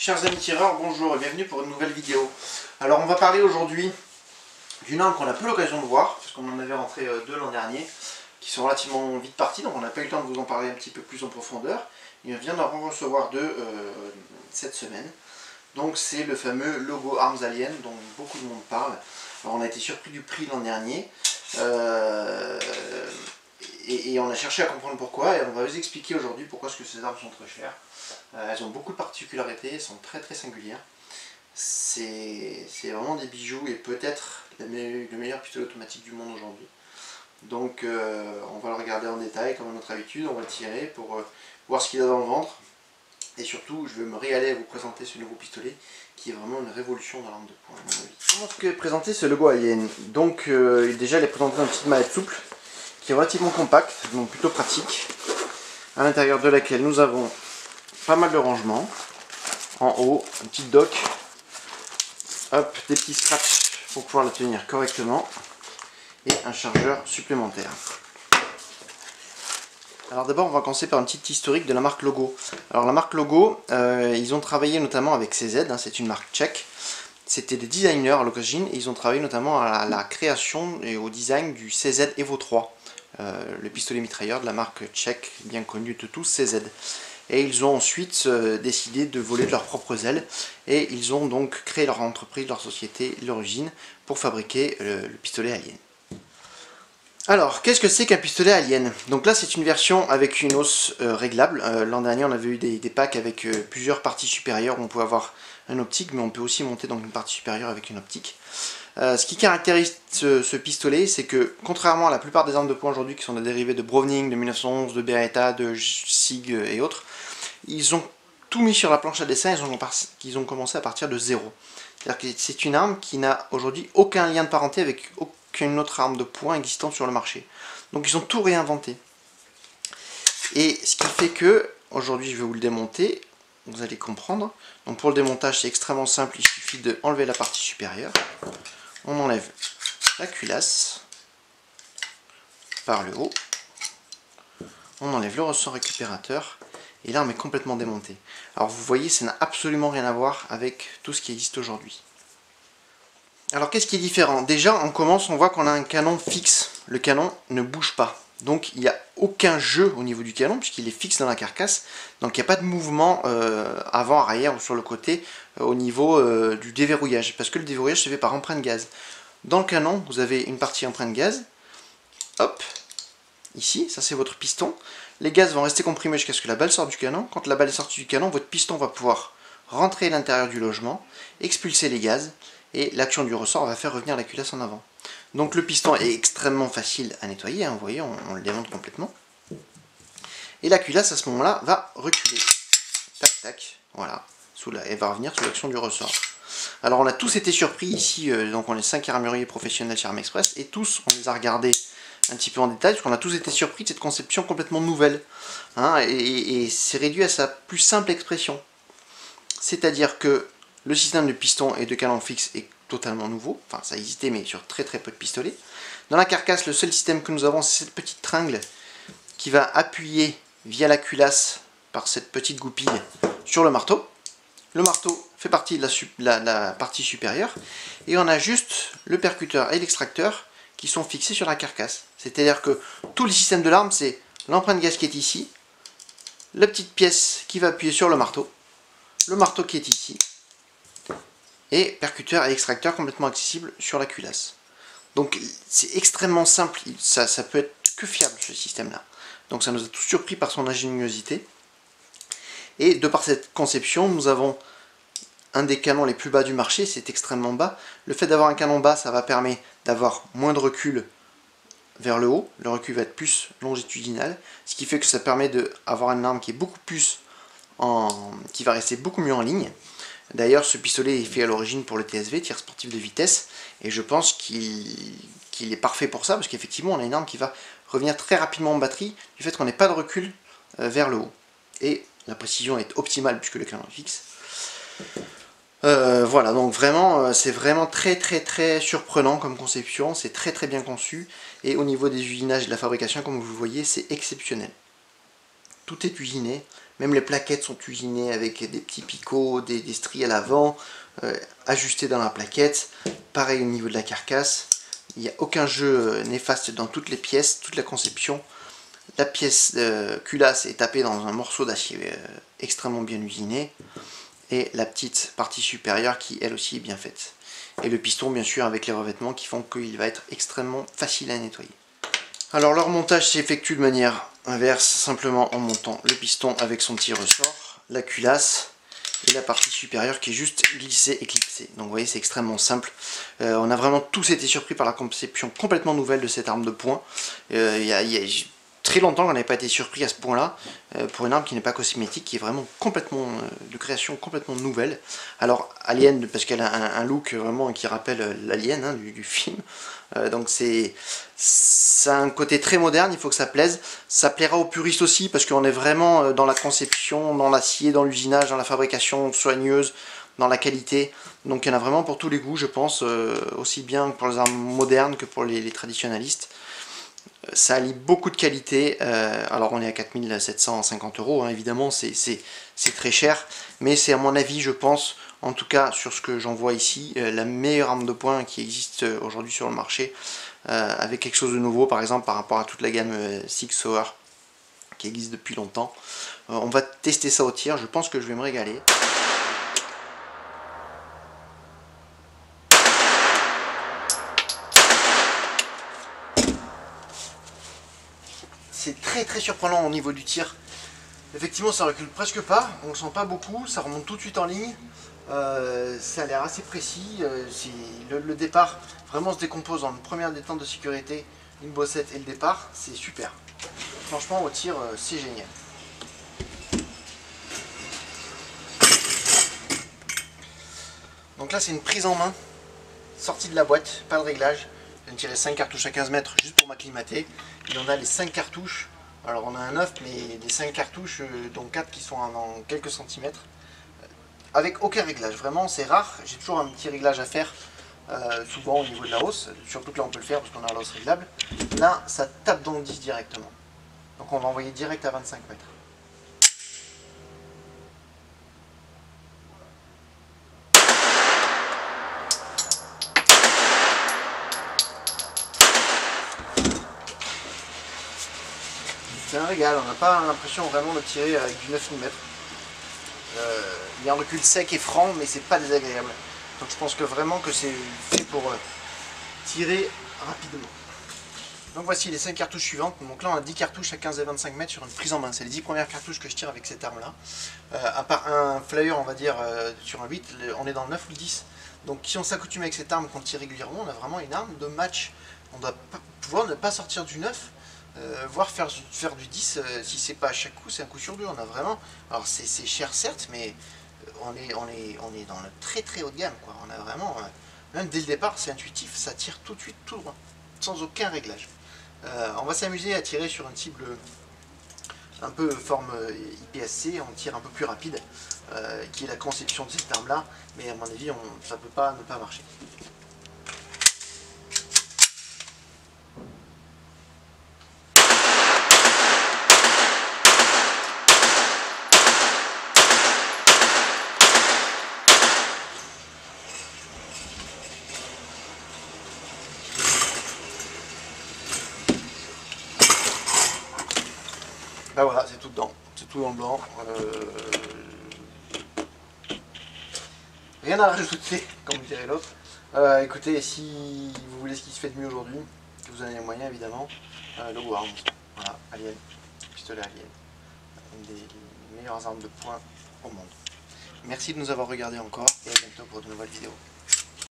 Chers amis tireurs, bonjour et bienvenue pour une nouvelle vidéo. Alors on va parler aujourd'hui d'une arme qu'on a peu l'occasion de voir, parce qu'on en avait rentré deux l'an dernier, qui sont relativement vite partis, donc on n'a pas eu le temps de vous en parler un petit peu plus en profondeur. Et on vient d'en recevoir deux cette semaine. Donc c'est le fameux logo Arms Alien dont beaucoup de monde parle. Alors on a été surpris du prix l'an dernier. Et on a cherché à comprendre pourquoi, et on va vous expliquer aujourd'hui pourquoi est-ce que ces armes sont très chères. Elles ont beaucoup de particularités, elles sont très singulières. C'est vraiment des bijoux et peut-être le meilleur pistolet automatique du monde aujourd'hui. Donc on va le regarder en détail comme à notre habitude, on va le tirer pour voir ce qu'il a dans le ventre. Et surtout, je vais me régaler à vous présenter ce nouveau pistolet qui est vraiment une révolution dans l'arme de poing à mon avis. Comment est-ce que présenter ce logo Alien? Donc déjà il est présenté dans une petite mallette souple qui est relativement compacte, donc plutôt pratique, à l'intérieur de laquelle nous avons pas mal de rangements. En haut, une petite dock, hop, des petits scratchs pour pouvoir la tenir correctement, et un chargeur supplémentaire. Alors d'abord on va commencer par une petite historique de la marque Logo. Alors la marque Logo, ils ont travaillé notamment avec CZ, hein, c'est une marque tchèque. C'était des designers à l'origine et ils ont travaillé notamment à la création et au design du CZ Evo 3. Le pistolet mitrailleur de la marque tchèque bien connue de tous, CZ. Et ils ont ensuite décidé de voler de leurs propres ailes et ils ont donc créé leur entreprise, leur société, leur usine pour fabriquer le pistolet Alien. Alors, qu'est-ce que c'est qu'un pistolet Alien? Donc là, c'est une version avec une hausse réglable. L'an dernier, on avait eu des packs avec plusieurs parties supérieures où on peut avoir un optique, mais on peut aussi monter dans une partie supérieure avec une optique. Ce qui caractérise ce pistolet, c'est que, contrairement à la plupart des armes de poing aujourd'hui qui sont des dérivés de Browning, de 1911, de Beretta, de SIG et autres, ils ont tout mis sur la planche à dessin, ils ont commencé à partir de zéro. C'est-à-dire que c'est une arme qui n'a aujourd'hui aucun lien de parenté avec aucune autre arme de poing existante sur le marché. Donc ils ont tout réinventé. Et ce qui fait que, aujourd'hui je vais vous le démonter, vous allez comprendre. Donc pour le démontage c'est extrêmement simple, il suffit d'enlever la partie supérieure. On enlève la culasse par le haut. On enlève le ressort récupérateur. Et l'arme est complètement démontée. Alors vous voyez, ça n'a absolument rien à voir avec tout ce qui existe aujourd'hui. Alors qu'est-ce qui est différent? Déjà, on commence, on voit qu'on a un canon fixe. Le canon ne bouge pas. Donc il n'y a aucun jeu au niveau du canon, puisqu'il est fixe dans la carcasse. Donc il n'y a pas de mouvement avant, arrière ou sur le côté au niveau du déverrouillage. Parce que le déverrouillage se fait par empreinte gaz. Dans le canon, vous avez une partie empreinte gaz. Hop, ici, ça c'est votre piston. Les gaz vont rester comprimés jusqu'à ce que la balle sorte du canon. Quand la balle est sortie du canon, votre piston va pouvoir rentrer à l'intérieur du logement, expulser les gaz, et l'action du ressort va faire revenir la culasse en avant. Donc le piston est extrêmement facile à nettoyer, hein, vous voyez, on le démonte complètement. Et la culasse à ce moment-là va reculer. Tac, tac, voilà. Elle va revenir sous l'action du ressort. Alors on a tous été surpris ici, donc on est 5 armuriers professionnels chez Armes Express, et tous on les a regardés un petit peu en détail, parce qu'on a tous été surpris de cette conception complètement nouvelle. Hein, et c'est réduit à sa plus simple expression. C'est-à-dire que le système de piston et de canon fixe est totalement nouveau. Enfin, ça existait, mais sur très peu de pistolets. Dans la carcasse, le seul système que nous avons, c'est cette petite tringle qui va appuyer via la culasse par cette petite goupille sur le marteau. Le marteau fait partie de la partie supérieure. Et on a juste le percuteur et l'extracteur qui sont fixés sur la carcasse. C'est-à-dire que tout le système de l'arme, c'est l'empreinte gaz qui est ici, la petite pièce qui va appuyer sur le marteau qui est ici, et percuteur et extracteur complètement accessible sur la culasse. Donc c'est extrêmement simple, ça peut être que fiable ce système-là. Donc ça nous a tous surpris par son ingéniosité. Et de par cette conception, nous avons un des canons les plus bas du marché, c'est extrêmement bas. Le fait d'avoir un canon bas, ça va permettre d'avoir moins de recul vers le haut. Le recul va être plus longitudinal, ce qui fait que ça permet d'avoir une arme qui est beaucoup plus qui va rester beaucoup mieux en ligne. D'ailleurs, ce pistolet est fait à l'origine pour le TSV, tir sportif de vitesse, et je pense qu'il est parfait pour ça, parce qu'effectivement, on a une arme qui va revenir très rapidement en batterie, du fait qu'on n'ait pas de recul vers le haut. Et la précision est optimale, puisque le canon est fixe. Voilà, donc vraiment, c'est vraiment très surprenant comme conception, c'est très bien conçu, et au niveau des usinages et de la fabrication, comme vous le voyez, c'est exceptionnel. Tout est usiné Même les plaquettes sont usinées avec des petits picots, des stries à l'avant, ajustés dans la plaquette. Pareil au niveau de la carcasse. Il n'y a aucun jeu néfaste dans toutes les pièces, toute la conception. La pièce culasse est tapée dans un morceau d'acier extrêmement bien usiné. Et la petite partie supérieure qui elle aussi est bien faite. Et le piston bien sûr avec les revêtements qui font qu'il va être extrêmement facile à nettoyer. Alors leur montage s'effectue de manière inverse, simplement en montant le piston avec son petit ressort, la culasse et la partie supérieure qui est juste glissée et clipsée. Donc vous voyez c'est extrêmement simple. On a vraiment tous été surpris par la conception complètement nouvelle de cette arme de poing. Il y a très longtemps qu'on n'avait pas été surpris à ce point-là, pour une arme qui n'est pas cosmétique, qui est vraiment complètement de création complètement nouvelle. Alors Alien, parce qu'elle a un look vraiment qui rappelle l'Alien hein, du film, donc ça a un côté très moderne, il faut que ça plaise. Ça plaira aux puristes aussi, parce qu'on est vraiment dans la conception, dans l'acier, dans l'usinage, dans la fabrication soigneuse, dans la qualité. Donc il y en a vraiment pour tous les goûts, je pense, aussi bien pour les armes modernes que pour les traditionnalistes. Ça allie beaucoup de qualité, alors on est à 4750 €, hein, évidemment c'est très cher, mais c'est à mon avis je pense, en tout cas sur ce que j'en vois ici, la meilleure arme de poing qui existe aujourd'hui sur le marché, avec quelque chose de nouveau par exemple par rapport à toute la gamme Sig Sauer qui existe depuis longtemps. On va tester ça au tir, je pense que je vais me régaler. C'est très surprenant au niveau du tir. Effectivement ça recule presque pas, on ne sent pas beaucoup, ça remonte tout de suite en ligne. Ça a l'air assez précis, le départ vraiment se décompose en une première détente de sécurité, une bossette et le départ, c'est super. Franchement au tir c'est génial. Donc là c'est une prise en main, sortie de la boîte, pas de réglage. Je viens de tirer 5 cartouches à 15 mètres juste pour m'acclimater. Et on a les 5 cartouches, alors on a un 9 mais des 5 cartouches dont 4 qui sont en quelques centimètres. Avec aucun réglage, vraiment c'est rare, j'ai toujours un petit réglage à faire, souvent au niveau de la hausse, surtout que là on peut le faire parce qu'on a la hausse réglable. Là ça tape dans le 10 directement, donc on va envoyer direct à 25 mètres. C'est un régal, on n'a pas l'impression vraiment de tirer avec du 9 mm. Il y a un recul sec et franc, mais c'est pas désagréable. Donc je pense que vraiment que c'est fait pour tirer rapidement. Donc voici les 5 cartouches suivantes. Donc là on a 10 cartouches à 15 et 25 mètres sur une prise en main. C'est les 10 premières cartouches que je tire avec cette arme là. À part un flyer on va dire sur un 8, on est dans le 9 ou le 10. Donc si on s'accoutume avec cette arme qu'on tire régulièrement, on a vraiment une arme de match. On doit pouvoir ne pas sortir du 9. Voire faire du 10, si c'est pas à chaque coup, c'est un coup sur deux. On a vraiment, alors c'est cher certes, mais on est dans le très haut de gamme, quoi. On a vraiment, même dès le départ, c'est intuitif, ça tire tout de suite tout droit, sans aucun réglage. On va s'amuser à tirer sur une cible un peu forme IPSC, on tire un peu plus rapide, qui est la conception de cette arme-là, mais à mon avis, ça peut pas ne pas marcher. Là voilà, c'est tout dedans, c'est tout dans le blanc. Rien à rajouter, comme dirait l'autre. Écoutez, si vous voulez ce qui se fait de mieux aujourd'hui, que vous en avez les moyens évidemment, le Warm. Voilà, Alien, pistolet Alien. Une des meilleures armes de poing au monde. Merci de nous avoir regardés encore et à bientôt pour de nouvelles vidéos.